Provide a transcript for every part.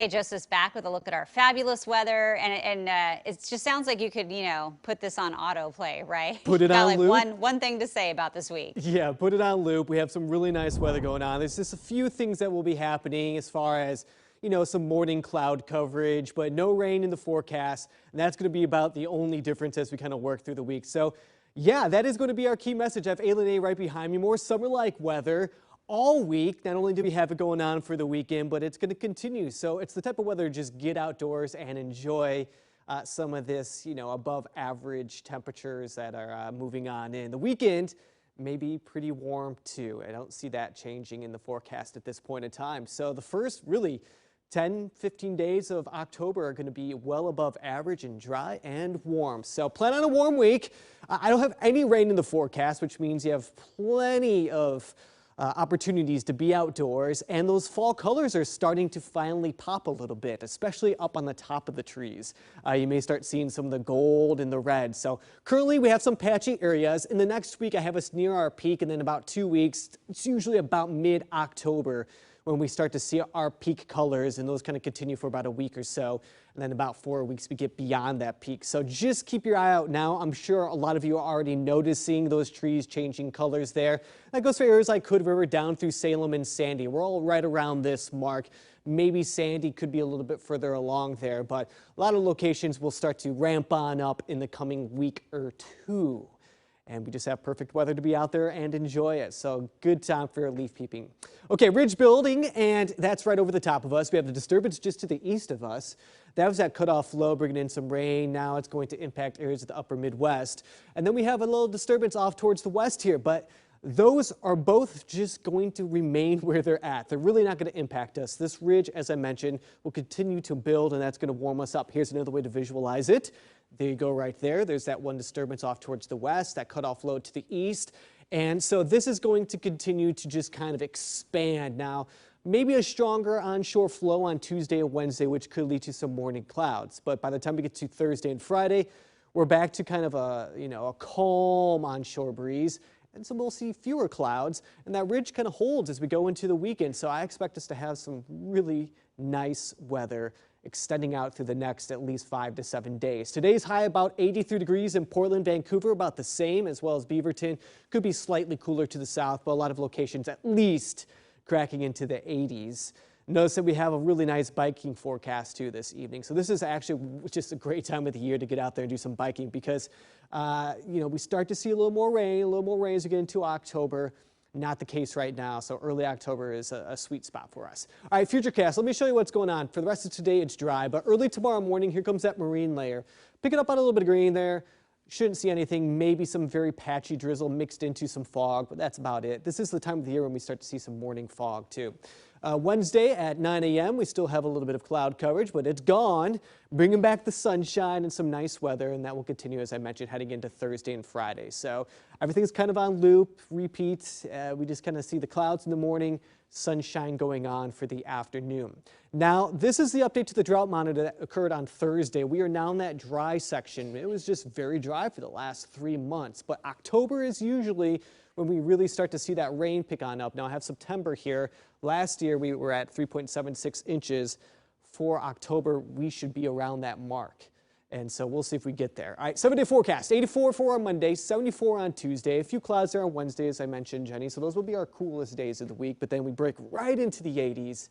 Hey, Joseph's back with a look at our fabulous weather, and it just sounds like you could, put this on autoplay, right? Put it Got on like loop. one thing to say about this week. Yeah, put it on loop. We have some really nice weather going on. There's just a few things that will be happening as far as, some morning cloud coverage, but no rain in the forecast. And that's going to be about the only difference as we kind of work through the week. So, yeah, that is going to be our key message. I have Ayla A right behind me. More summer-like weather all week. Not only do we have it going on for the weekend, but it's going to continue. So it's the type of weather, just get outdoors and enjoy some of this, above average temperatures that are moving on in. The weekend may be pretty warm too. I don't see that changing in the forecast at this point in time. So the first really 10-15 days of October are going to be well above average and dry and warm. So plan on a warm week. I don't have any rain in the forecast, which means you have plenty of opportunities to be outdoors, and those fall colors are starting to finally pop a little bit, especially up on the top of the trees. You may start seeing some of the gold and the red. So currently we have some patchy areas. In the next week I have us near our peak, and then about 2 weeks, it's usually about mid-October when we start to see our peak colors, and those kind of continue for about a week or so. And then about 4 weeks, we get beyond that peak. So just keep your eye out now. I'm sure a lot of you are already noticing those trees changing colors there. That goes for areas like Hood River down through Salem and Sandy. We're all right around this mark. Maybe Sandy could be a little bit further along there, but a lot of locations will start to ramp on up in the coming week or two. And we just have perfect weather to be out there and enjoy it. So good time for leaf peeping. Okay, ridge building, and that's right over the top of us. We have the disturbance just to the east of us. That was that cutoff low bringing in some rain. Now it's going to impact areas of the upper Midwest. And then we have a little disturbance off towards the west here, but those are both just going to remain where they're at. They're really not going to impact us. This ridge, as I mentioned, will continue to build, and that's going to warm us up. Here's another way to visualize it. There you go right there. There's that one disturbance off towards the west, that cutoff low to the east. And so this is going to continue to just kind of expand. Now, maybe a stronger onshore flow on Tuesday and Wednesday, which could lead to some morning clouds. But by the time we get to Thursday and Friday, we're back to kind of a calm onshore breeze. And so we'll see fewer clouds, and that ridge kind of holds as we go into the weekend. So I expect us to have some really nice weather extending out through the next at least 5 to 7 days. Today's high about 83 degrees in Portland, Vancouver, about the same, as well as Beaverton. Could be slightly cooler to the south, but a lot of locations at least cracking into the 80s. Notice that we have a really nice biking forecast too this evening. So this is actually just a great time of the year to get out there and do some biking because, we start to see a little more rain as we get into October. Not the case right now, so early October is a sweet spot for us. All right, Futurecast, let me show you what's going on. For the rest of today, it's dry, but early tomorrow morning, here comes that marine layer. Picking up on a little bit of green there. Shouldn't see anything, maybe some very patchy drizzle mixed into some fog, but that's about it. This is the time of the year when we start to see some morning fog too. Wednesday at 9 a.m. we still have a little bit of cloud coverage, but it's gone, bringing back the sunshine and some nice weather, and that will continue, as I mentioned, heading into Thursday and Friday. So everything's kind of on loop, repeat. We just kind of see the clouds in the morning, sunshine going on for the afternoon. Now, this is the update to the drought monitor that occurred on Thursday. We are now in that dry section. It was just very dry for the last 3 months, but October is usually when we really start to see that rain pick on up. Now I have September here. Last year we were at 3.76 inches. For October, we should be around that mark. And so we'll see if we get there. All right, 7-day forecast, 84 for on Monday, 74 on Tuesday. A few clouds there on Wednesday, as I mentioned, Jenny. So those will be our coolest days of the week, but then we break right into the 80s.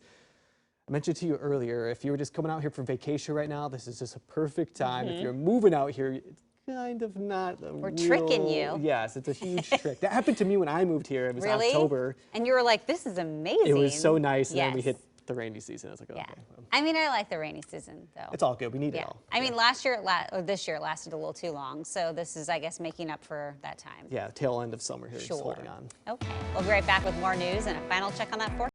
I mentioned to you earlier, if you were just coming out here for vacation right now, this is just a perfect time. If you're moving out here, it's kind of not a We're tricking you. Yes, it's a huge trick. That happened to me when I moved here. It was Really? October. And you were like, this is amazing. It was so nice, and Yes. then we hit the rainy season. I was like, okay. Yeah. I mean, I like the rainy season, though. It's all good. We need it all. I mean, this year it lasted a little too long, so this is, I guess, making up for that time. Yeah, tail end of summer here, just holding on. Okay. We'll be right back with more news and a final check on that forecast.